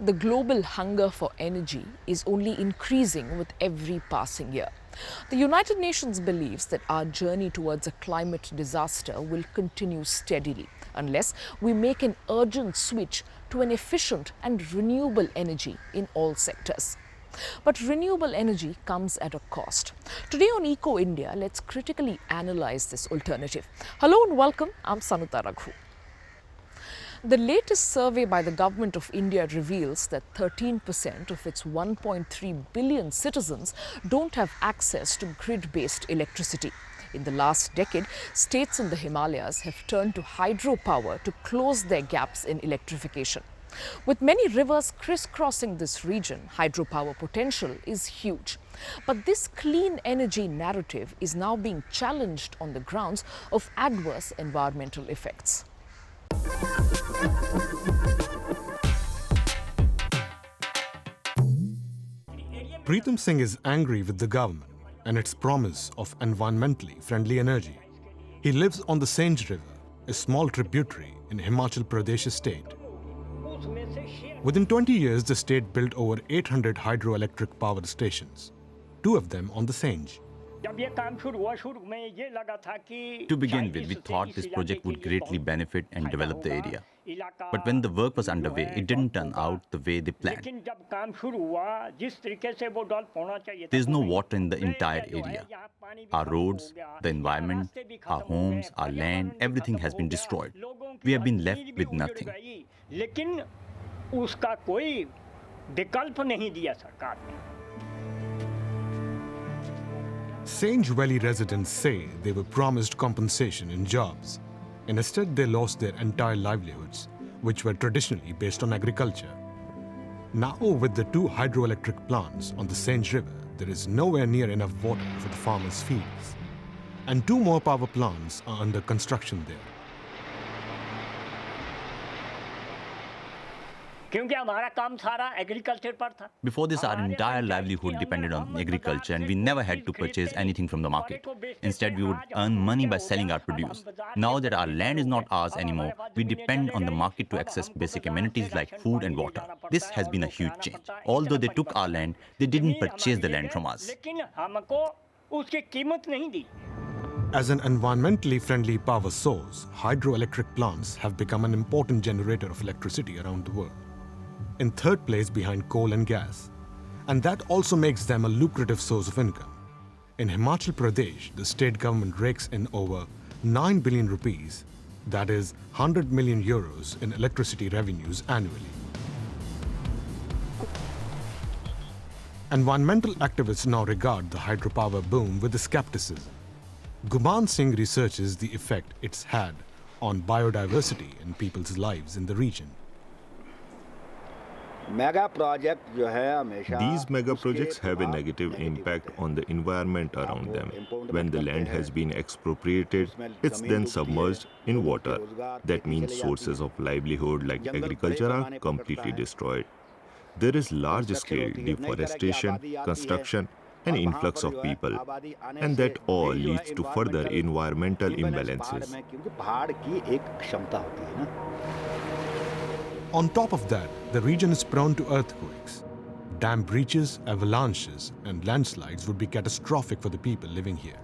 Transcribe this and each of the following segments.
The global hunger for energy is only increasing with every passing year. The United Nations believes that our journey towards a climate disaster will continue steadily unless we make an urgent switch to an efficient and renewable energy in all sectors. But renewable energy comes at a cost. Today on Eco India, let's critically analyze this alternative. Hello and welcome. I'm Sanutha Raghu. The latest survey by the Government of India reveals that 13% of its 1.3 billion citizens don't have access to grid-based electricity. In the last decade, states in the Himalayas have turned to hydropower to close their gaps in electrification. With many rivers crisscrossing this region, hydropower potential is huge. But this clean energy narrative is now being challenged on the grounds of adverse environmental effects. Pritam Singh is angry with the government and its promise of environmentally friendly energy. He lives on the Sinj River, a small tributary in Himachal Pradesh state. Within 20 years, the state built over 800 hydroelectric power stations, 2 of them on the Sinj. To begin with, we thought this project would greatly benefit and develop the area. But when the work was underway, it didn't turn out the way they planned. There's no water in the entire area. Our roads, the environment, our homes, our land, everything has been destroyed. We have been left with nothing. Sinj Valley residents say they were promised compensation in jobs. Instead, they lost their entire livelihoods, which were traditionally based on agriculture. Now, with the 2 hydroelectric plants on the Sinj River, there is nowhere near enough water for the farmers' fields. And 2 more power plants are under construction there. Before this, our entire livelihood depended on agriculture and we never had to purchase anything from the market. Instead, we would earn money by selling our produce. Now that our land is not ours anymore, we depend on the market to access basic amenities like food and water. This has been a huge change. Although they took our land, they didn't purchase the land from us. As an environmentally friendly power source, hydroelectric plants have become an important generator of electricity around the world, in 3rd place behind coal and gas. And that also makes them a lucrative source of income. In Himachal Pradesh, the state government rakes in over 9 billion rupees, that is 100 million euros in electricity revenues annually. Environmental activists now regard the hydropower boom with skepticism. Guman Singh researches the effect it's had on biodiversity and people's lives in the region. These mega projects have a negative impact on the environment around them. When the land has been expropriated, it's then submerged in water. That means sources of livelihood like agriculture are completely destroyed. There is large-scale deforestation, construction, and influx of people, and that all leads to further environmental imbalances. On top of that, the region is prone to earthquakes. Dam breaches, avalanches, and landslides would be catastrophic for the people living here,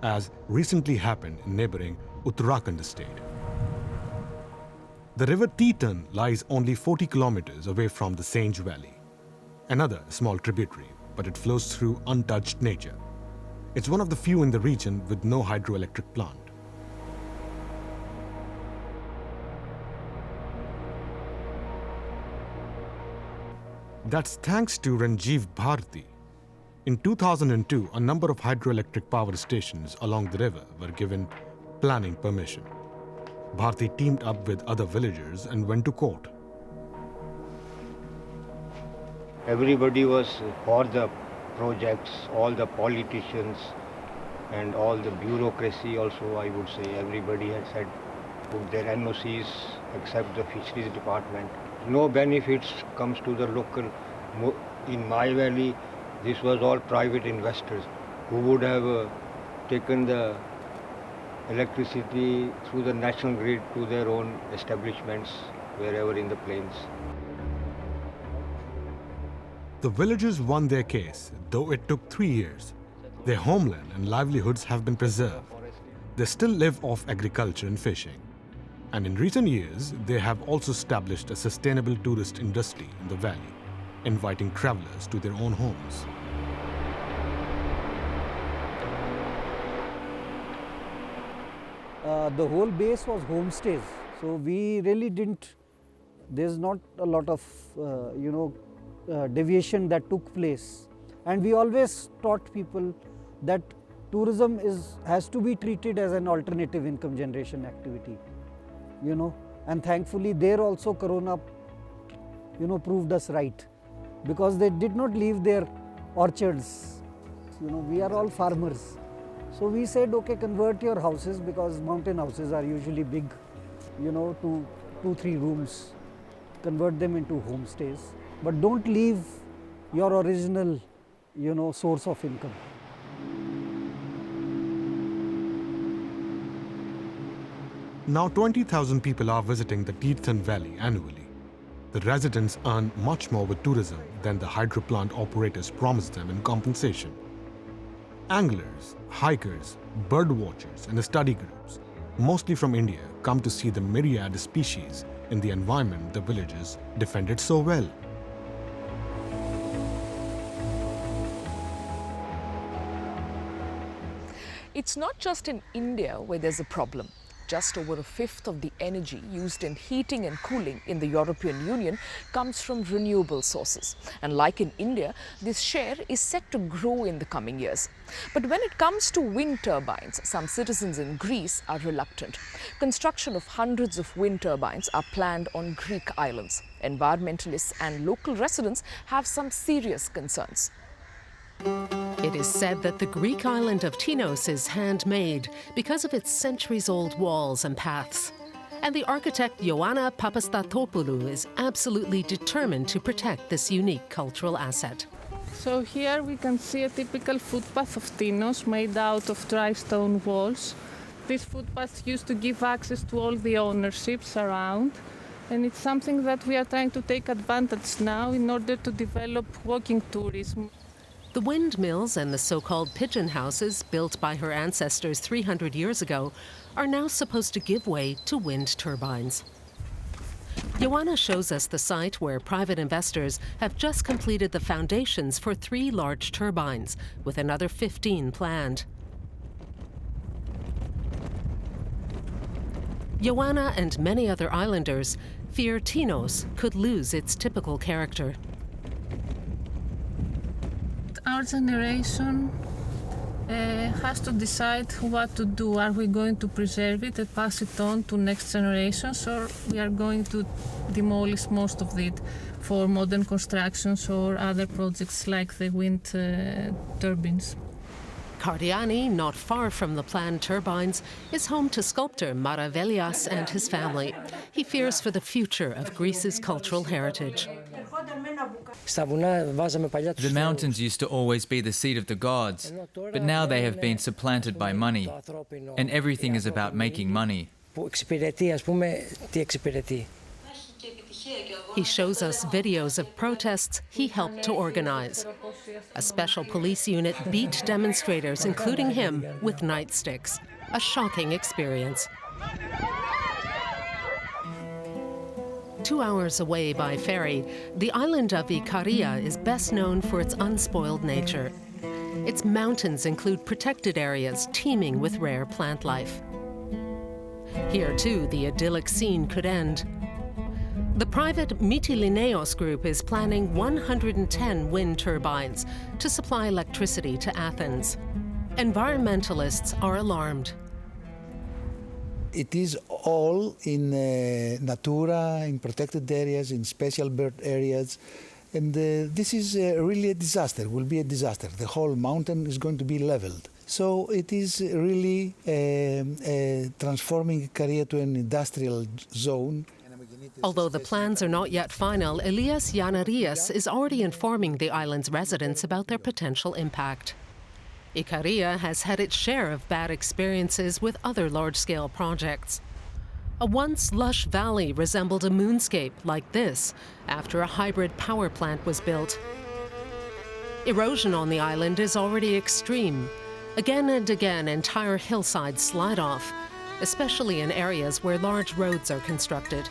as recently happened in neighboring Uttarakhand state. The river Teton lies only 40 kilometers away from the Sinj Valley, another small tributary, but it flows through untouched nature. It's one of the few in the region with no hydroelectric plant. That's thanks to Ranjiv Bharti. In 2002, a number of hydroelectric power stations along the river were given planning permission. Bharti teamed up with other villagers and went to court. Everybody was for the projects, all the politicians and all the bureaucracy also, I would say. Everybody had said put their NOCs except the fisheries department. No benefits comes to the local. In my valley, this was all private investors who would have taken the electricity through the national grid to their own establishments wherever in the plains. The villagers won their case, though it took 3 years. Their homeland and livelihoods have been preserved. They still live off agriculture and fishing. And in recent years, they have also established a sustainable tourist industry in the valley, inviting travelers to their own homes. The whole base was homestays, so we really didn't, there's not a lot of deviation that took place. And we always taught people that tourism has to be treated as an alternative income generation activity, and thankfully there also Corona proved us right, because they did not leave their orchards. We are all farmers. So we said, okay, convert your houses, because mountain houses are usually big, 2-3 rooms. Convert them into homestays, but don't leave your original, source of income. Now 20,000 people are visiting the Tirthan Valley annually. The residents earn much more with tourism than the hydro plant operators promised them in compensation. Anglers, hikers, bird watchers and study groups, mostly from India, come to see the myriad species in the environment the villagers defended so well. It's not just in India where there's a problem. Just over a fifth of the energy used in heating and cooling in the European Union comes from renewable sources. And like in India, this share is set to grow in the coming years. But when it comes to wind turbines, some citizens in Greece are reluctant. Construction of hundreds of wind turbines are planned on Greek islands. Environmentalists and local residents have some serious concerns. It is said that the Greek island of Tinos is handmade because of its centuries-old walls and paths. And the architect Ioanna Papastatopoulos is absolutely determined to protect this unique cultural asset. So here we can see a typical footpath of Tinos made out of dry stone walls. This footpath used to give access to all the ownerships around, and it's something that we are trying to take advantage now in order to develop walking tourism. The windmills and the so-called pigeon houses built by her ancestors 300 years ago are now supposed to give way to wind turbines. Ioanna shows us the site where private investors have just completed the foundations for 3 large turbines, with another 15 planned. Ioanna and many other islanders fear Tinos could lose its typical character. Our generation has to decide what to do. Are we going to preserve it and pass it on to next generations, or we are going to demolish most of it for modern constructions or other projects like the wind turbines? Kardiani, not far from the planned turbines, is home to sculptor Maravelias and his family. He fears for the future of Greece's cultural heritage. The mountains used to always be the seat of the gods, but now they have been supplanted by money, and everything is about making money. He shows us videos of protests he helped to organize. A special police unit beat demonstrators, including him, with nightsticks. A shocking experience. 2 hours away by ferry, the island of Ikaria is best known for its unspoiled nature. Its mountains include protected areas teeming with rare plant life. Here, too, the idyllic scene could end. The private Mytilineos group is planning 110 wind turbines to supply electricity to Athens. Environmentalists are alarmed. It is all in Natura, in protected areas, in special bird areas. And this is really a disaster, will be a disaster. The whole mountain is going to be leveled. So it is really transforming Ikaria to an industrial zone. Although the plans are not yet final, Elias Yanarias is already informing the island's residents about their potential impact. Ikaria has had its share of bad experiences with other large-scale projects. A once lush valley resembled a moonscape like this after a hybrid power plant was built. Erosion on the island is already extreme. Again and again, entire hillsides slide off, especially in areas where large roads are constructed.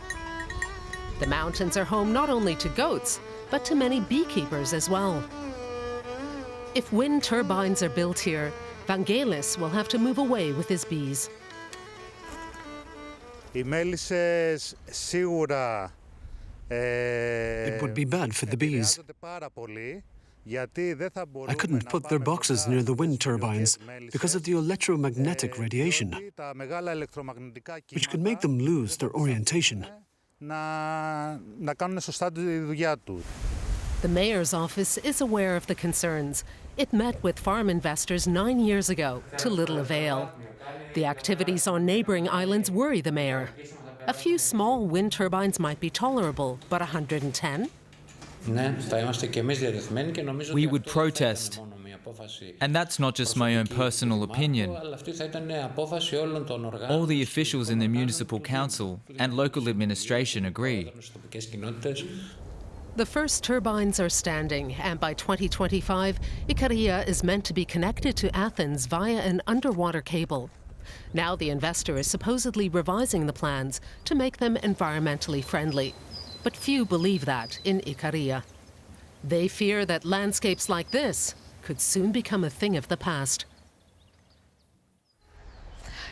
The mountains are home not only to goats, but to many beekeepers as well. If wind turbines are built here, Vangelis will have to move away with his bees. It would be bad for the bees. I couldn't put their boxes near the wind turbines because of the electromagnetic radiation, which could make them lose their orientation. The mayor's office is aware of the concerns. It met with farm investors 9 years ago, to little avail. The activities on neighboring islands worry the mayor. A few small wind turbines might be tolerable, but 110? We would protest. And that's not just my own personal opinion. All the officials in the municipal council and local administration agree. The first turbines are standing, and by 2025, Ikaria is meant to be connected to Athens via an underwater cable. Now the investor is supposedly revising the plans to make them environmentally friendly. But few believe that in Ikaria. They fear that landscapes like this could soon become a thing of the past.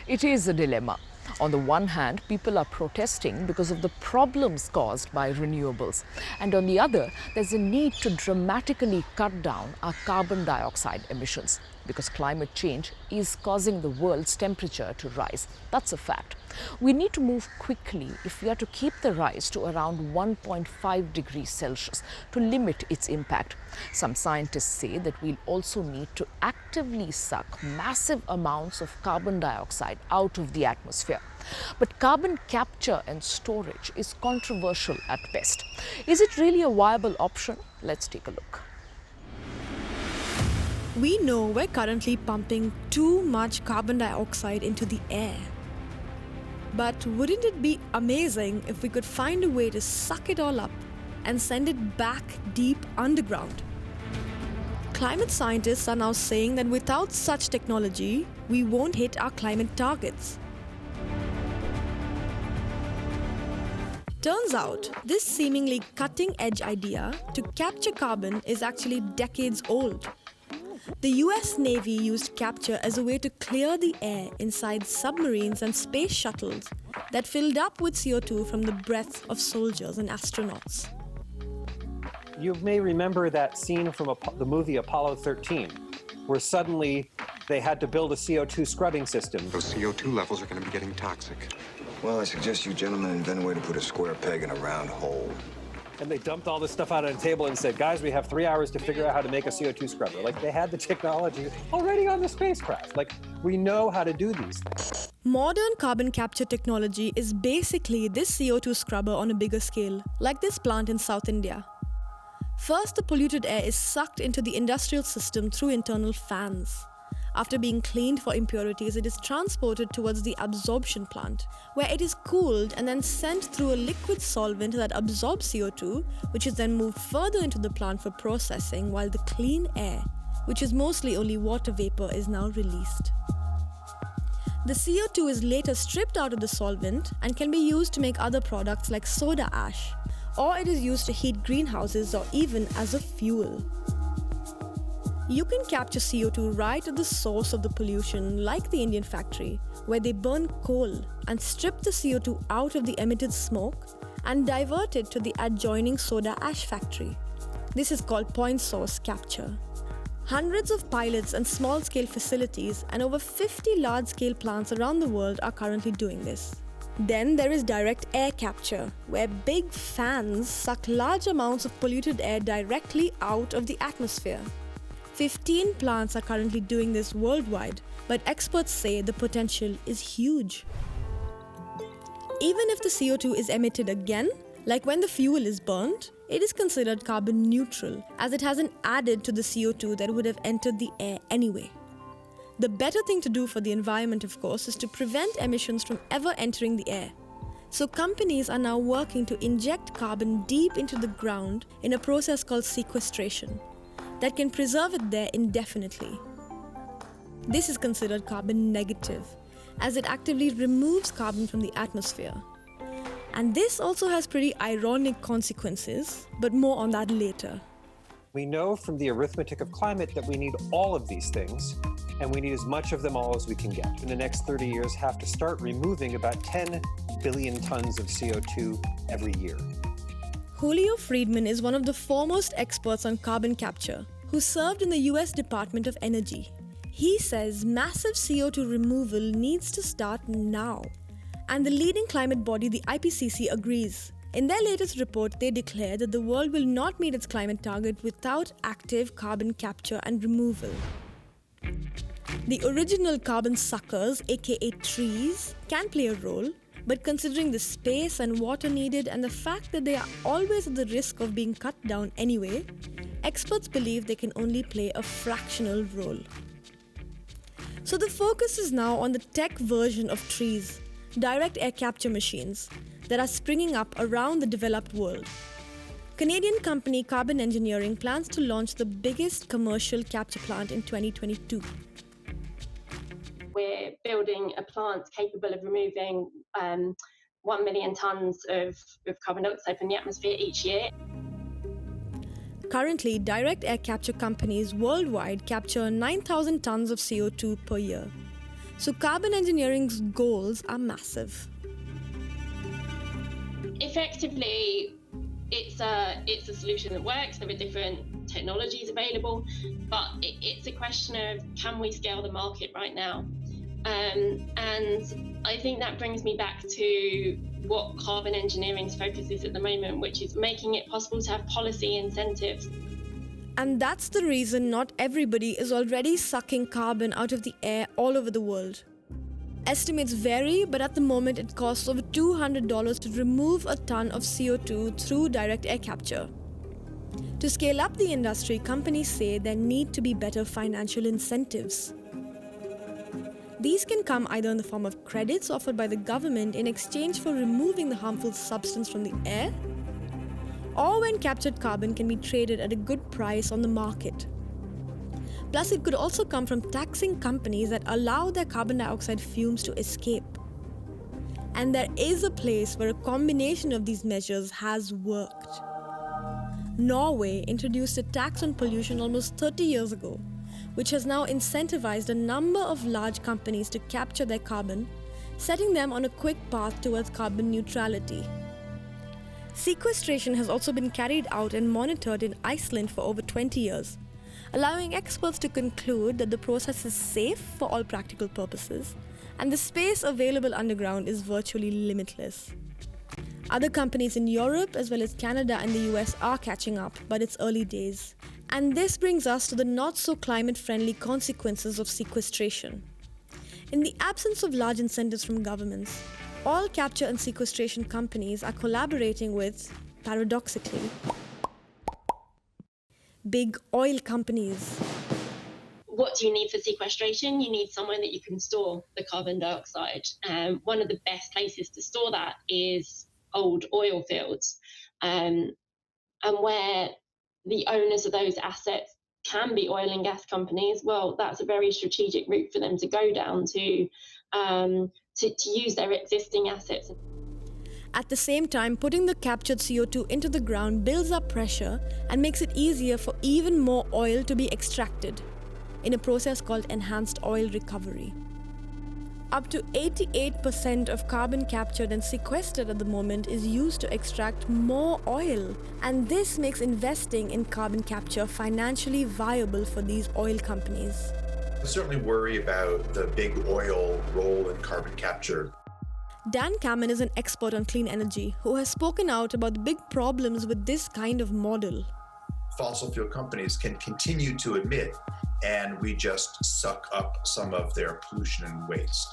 It is a dilemma. On the one hand, people are protesting because of the problems caused by renewables. And on the other, there's a need to dramatically cut down our carbon dioxide emissions because climate change is causing the world's temperature to rise. That's a fact. We need to move quickly if we are to keep the rise to around 1.5 degrees Celsius to limit its impact. Some scientists say that we'll also need to actively suck massive amounts of carbon dioxide out of the atmosphere. But carbon capture and storage is controversial at best. Is it really a viable option? Let's take a look. We know we're currently pumping too much carbon dioxide into the air. But wouldn't it be amazing if we could find a way to suck it all up and send it back deep underground? Climate scientists are now saying that without such technology, we won't hit our climate targets. Turns out, this seemingly cutting-edge idea to capture carbon is actually decades old. The US Navy used capture as a way to clear the air inside submarines and space shuttles that filled up with CO2 from the breath of soldiers and astronauts. You may remember that scene from the movie Apollo 13, where suddenly they had to build a CO2 scrubbing system. Those CO2 levels are going to be getting toxic. Well, I suggest you gentlemen invent a way to put a square peg in a round hole. And they dumped all this stuff out on a table and said, guys, we have 3 hours to figure out how to make a CO2 scrubber. Like, they had the technology already on the spacecraft. Like, we know how to do these things. Modern carbon capture technology is basically this CO2 scrubber on a bigger scale, like this plant in South India. First, the polluted air is sucked into the industrial system through internal fans. After being cleaned for impurities, it is transported towards the absorption plant, where it is cooled and then sent through a liquid solvent that absorbs CO2, which is then moved further into the plant for processing, while the clean air, which is mostly only water vapor, is now released. The CO2 is later stripped out of the solvent and can be used to make other products like soda ash, or it is used to heat greenhouses or even as a fuel. You can capture CO2 right at the source of the pollution, like the Indian factory, where they burn coal and strip the CO2 out of the emitted smoke and divert it to the adjoining soda ash factory. This is called point source capture. Hundreds of pilots and small-scale facilities and over 50 large-scale plants around the world are currently doing this. Then there is direct air capture, where big fans suck large amounts of polluted air directly out of the atmosphere. 15 plants are currently doing this worldwide, but experts say the potential is huge. Even if the CO2 is emitted again, like when the fuel is burnt, it is considered carbon neutral, as it hasn't added to the CO2 that would have entered the air anyway. The better thing to do for the environment, of course, is to prevent emissions from ever entering the air. So companies are now working to inject carbon deep into the ground in a process called sequestration. that can preserve it there indefinitely. This is considered carbon negative, as it actively removes carbon from the atmosphere. And this also has pretty ironic consequences, but more on that later. We know from the arithmetic of climate that we need all of these things, and we need as much of them all as we can get. In the next 30 years, have to start removing about 10 billion tons of CO2 every year. Julio Friedman is one of the foremost experts on carbon capture, who served in the US Department of Energy. He says massive CO2 removal needs to start now. And the leading climate body, the IPCC, agrees. In their latest report, they declare that the world will not meet its climate target without active carbon capture and removal. The original carbon suckers, aka trees, can play a role, but considering the space and water needed and the fact that they are always at the risk of being cut down anyway, experts believe they can only play a fractional role. So the focus is now on the tech version of trees, direct air capture machines, that are springing up around the developed world. Canadian company Carbon Engineering plans to launch the biggest commercial capture plant in 2022. We're building a plant capable of removing 1 million tonnes of carbon dioxide from the atmosphere each year. Currently, direct air capture companies worldwide capture 9,000 tonnes of CO2 per year. So Carbon Engineering's goals are massive. Effectively, it's a solution that works. There are different technologies available, but it's a question of, can we scale the market right now? And I think that brings me back to what Carbon Engineering's focus is at the moment, which is making it possible to have policy incentives. And that's the reason not everybody is already sucking carbon out of the air all over the world. Estimates vary, but at the moment it costs over $200 to remove a ton of CO2 through direct air capture. To scale up the industry, companies say there need to be better financial incentives. These can come either in the form of credits offered by the government in exchange for removing the harmful substance from the air, or when captured carbon can be traded at a good price on the market. Plus, it could also come from taxing companies that allow their carbon dioxide fumes to escape. And there is a place where a combination of these measures has worked. Norway introduced a tax on pollution almost 30 years ago, which has now incentivized a number of large companies to capture their carbon, setting them on a quick path towards carbon neutrality. Sequestration has also been carried out and monitored in Iceland for over 20 years, allowing experts to conclude that the process is safe for all practical purposes, and the space available underground is virtually limitless. Other companies in Europe as well as Canada and the US are catching up, but it's early days. And this brings us to the not-so-climate-friendly consequences of sequestration. In the absence of large incentives from governments, all capture and sequestration companies are collaborating with, paradoxically, big oil companies. What do you need for sequestration? You need somewhere that you can store the carbon dioxide. One of the best places to store that is old oil fields. And where the owners of those assets can be oil and gas companies, well, that's a very strategic route for them to go down to use their existing assets. At the same time, putting the captured CO2 into the ground builds up pressure and makes it easier for even more oil to be extracted in a process called enhanced oil recovery. Up to 88% of carbon captured and sequestered at the moment is used to extract more oil, and this makes investing in carbon capture financially viable for these oil companies. I certainly worry about the big oil role in carbon capture. Dan Kamen is an expert on clean energy who has spoken out about the big problems with this kind of model. Fossil fuel companies can continue to emit, and we just suck up some of their pollution and waste.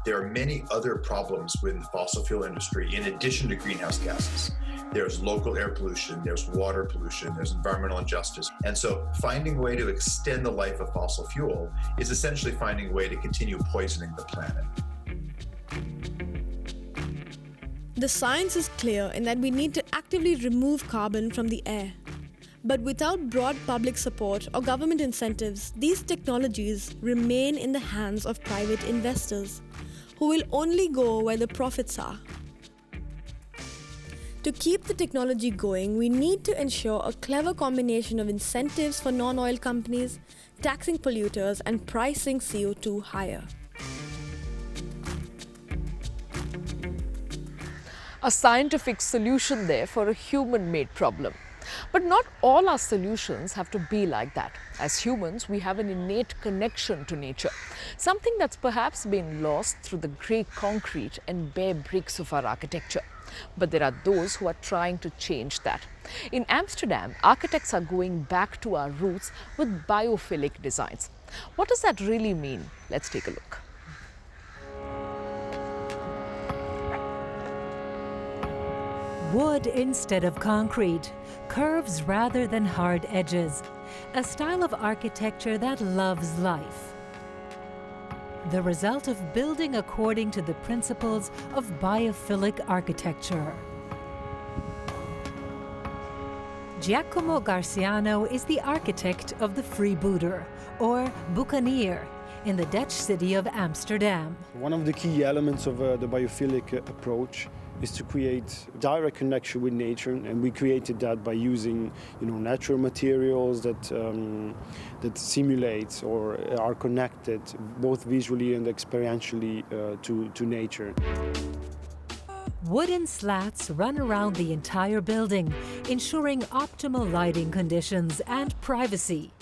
There are many other problems with the fossil fuel industry in addition to greenhouse gases. There's local air pollution, there's water pollution, there's environmental injustice. And so finding a way to extend the life of fossil fuel is essentially finding a way to continue poisoning the planet. The science is clear in that we need to actively remove carbon from the air. But without broad public support or government incentives, these technologies remain in the hands of private investors, who will only go where the profits are. To keep the technology going, we need to ensure a clever combination of incentives for non-oil companies, taxing polluters, and pricing CO2 higher. A scientific solution there for a human-made problem. But not all our solutions have to be like that. As humans, we have an innate connection to nature, something that's perhaps been lost through the grey concrete and bare bricks of our architecture. But there are those who are trying to change that. In Amsterdam, architects are going back to our roots with biophilic designs. What does that really mean? Let's take a look. Wood instead of concrete, curves rather than hard edges, a style of architecture that loves life. The result of building according to the principles of biophilic architecture. Giacomo Garciano is the architect of the Freebooter, or Buccaneer, in the Dutch city of Amsterdam. One of the key elements of the biophilic approach is to create direct connection with nature, and we created that by using, natural materials that simulate or are connected both visually and experientially to nature. Wooden slats run around the entire building, ensuring optimal lighting conditions and privacy.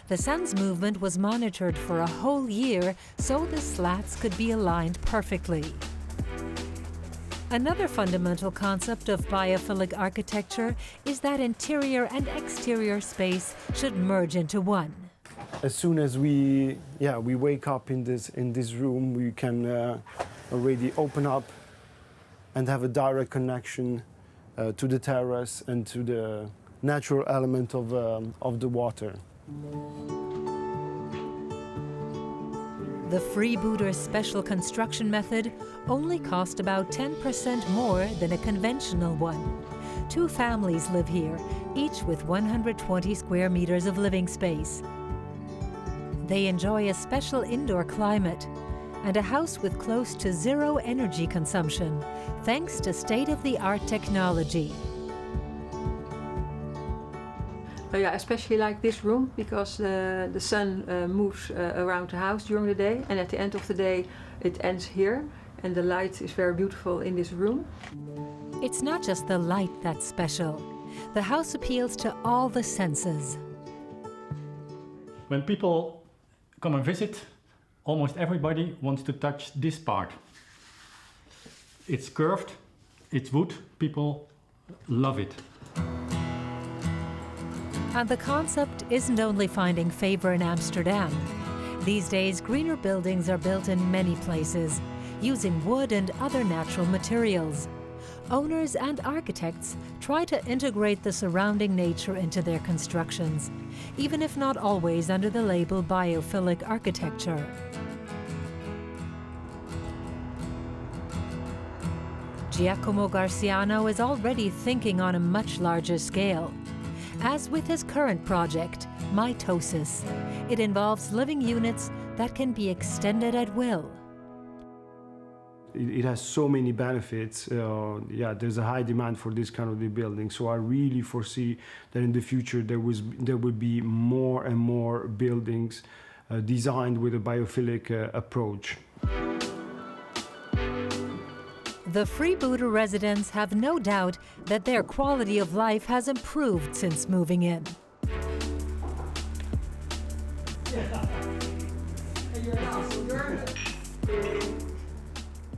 The sun's movement was monitored for a whole year, so the slats could be aligned perfectly. Another fundamental concept of biophilic architecture is that interior and exterior space should merge into one. As soon as we wake up in this room, we can already open up and have a direct connection to the terrace and to the natural element of the water. The Freebooter special construction method only cost about 10% more than a conventional one. 2 families live here, each with 120 square meters of living space. They enjoy a special indoor climate and a house with close to zero energy consumption, thanks to state-of-the-art technology. I especially like this room because the sun moves around the house during the day, and at the end of the day it ends here, and the light is very beautiful in this room. It's not just the light that's special. The house appeals to all the senses. When people come and visit, almost everybody wants to touch this part. It's curved, it's wood, people love it. And the concept isn't only finding favor in Amsterdam. These days, greener buildings are built in many places, using wood and other natural materials. Owners and architects try to integrate the surrounding nature into their constructions, even if not always under the label biophilic architecture. Giacomo Garciano is already thinking on a much larger scale. As with his current project, mitosis, it involves living units that can be extended at will. It has so many benefits. There's a high demand for this kind of the building. So I really foresee that in the future there will be more and more buildings designed with a biophilic approach. The Freebooter residents have no doubt that their quality of life has improved since moving in.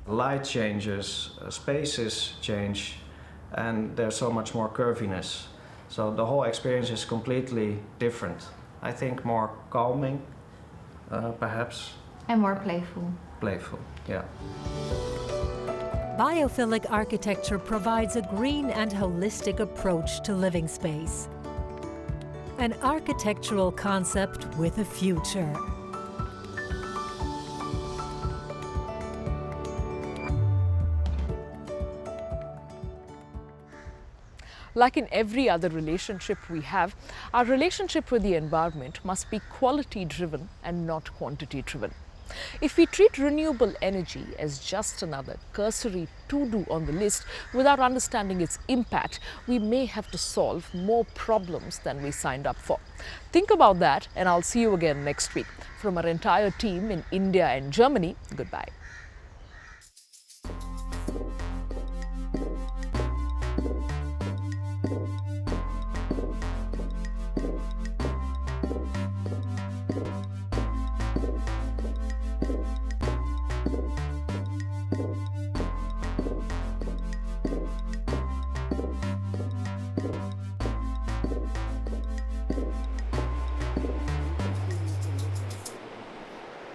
Light changes, spaces change, and there's so much more curviness. So the whole experience is completely different. I think more calming, perhaps. And more playful. Playful, yeah. Biophilic architecture provides a green and holistic approach to living space. An architectural concept with a future. Like in every other relationship we have, our relationship with the environment must be quality-driven and not quantity-driven. If we treat renewable energy as just another cursory to-do on the list without understanding its impact, we may have to solve more problems than we signed up for. Think about that, and I'll see you again next week. From our entire team in India and Germany, goodbye.